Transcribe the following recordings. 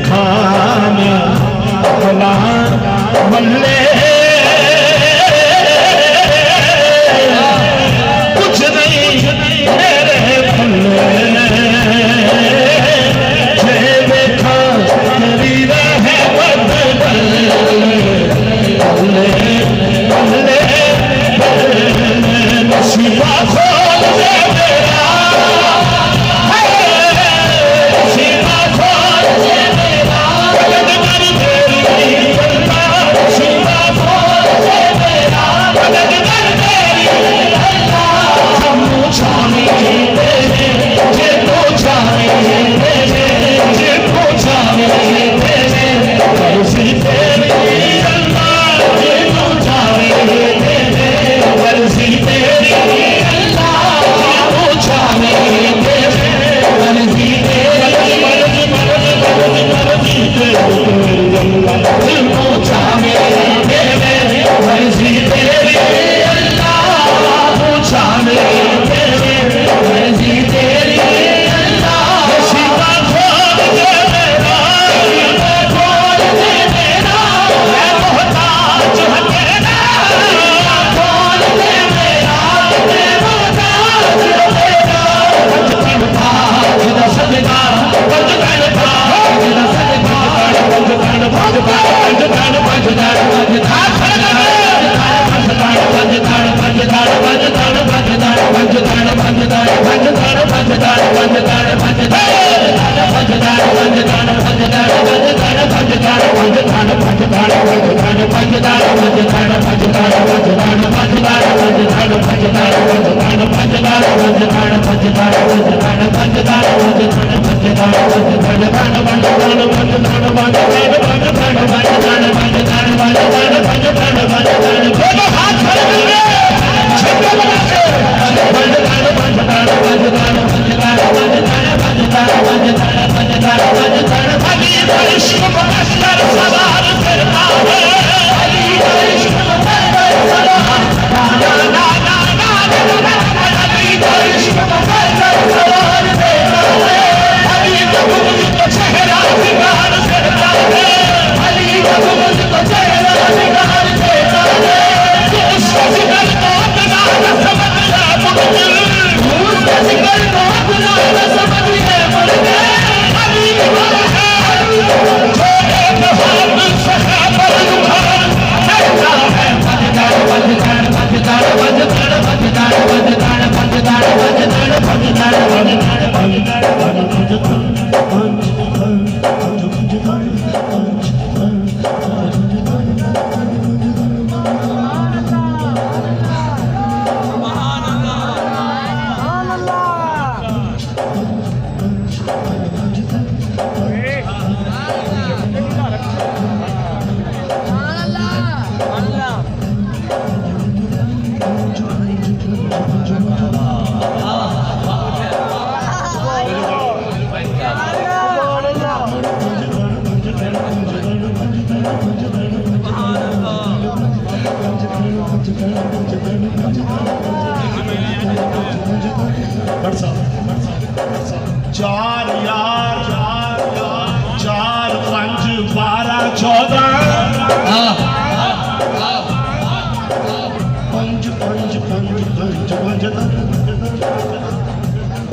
खाने अपना मल्ले कुछ नहीं मेरे भल्ले जे देखा तेरी रहमत भल्ले भल्ले नसीबा खोल दे मेरा नसीबा खोल दे मेरा मदद कर तेरी अल्लाह नसीबा खोल दे मेरा मदद कर तेरी अल्लाह हम जाने तेरे जे तो जाने तेरे जे तो जाने तेरे मर्जी तेरी अल्लाह जे तो जाने तेरे मर्जी तेरी अल्लाह जे तो जाने तेरे मर्जी तेरी मर्जी तेरी अल्लाह जे तो जाने तेरे मर्जी तेरी अल्लाह तो जाने तेरे मर्जी तेरी अल्लाह नसीबा खोल दे मेरा नसीबा खोल दे मेरा मैं मोहताज हूं तेरा खोल दे मेरा मैं मोहताज हूं तेरा पंज ताज दा सदका पंज ताज दा सदका पंज ताज पंज ताज पंज ताज चार यार चार पंज 12 14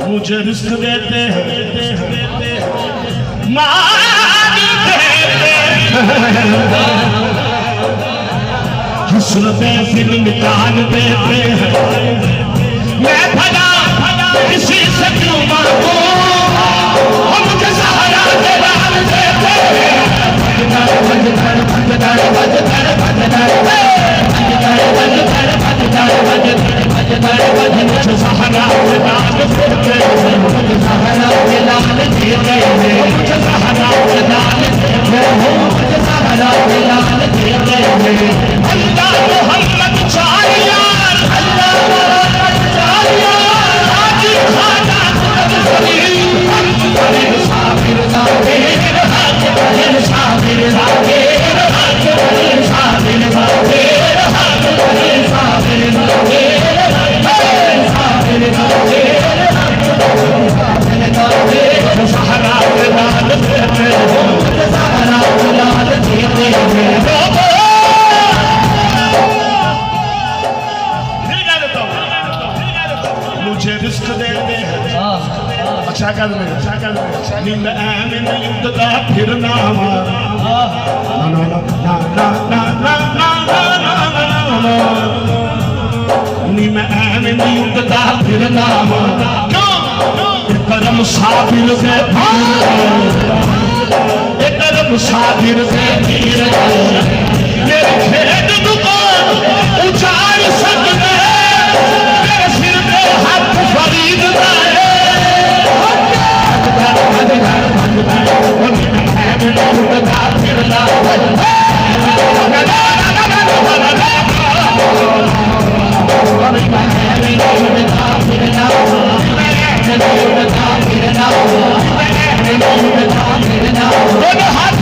मुझे रिस्क देते हैं मार देते हुस्न पे फिल्म निकाल देते हैं मैं भला किसी से क्यों मांगू मुझे सहारा दिलाल देते हैं मुझे सहारा दिलाल देते हैं मुझे सहारा दिलाल देते हैं मुझे सहारा दिलाल देते हैं मुझे सहारा दिलाल देते हैं अल्लाह मोहम्मद चार यार अल्लाह मोहम्मद चार यार हाजी खान शक्ल में नी मैं एवें नहीं उठदा फिरना वा ना ना ना ना ना ना ना ना नी मैं एवें नहीं उठदा फिरना वा करम साबिर से करम साबिर से मेरे खेत दुकान उछाल सकते मेरे सिर पे हाथ फरीद हाथ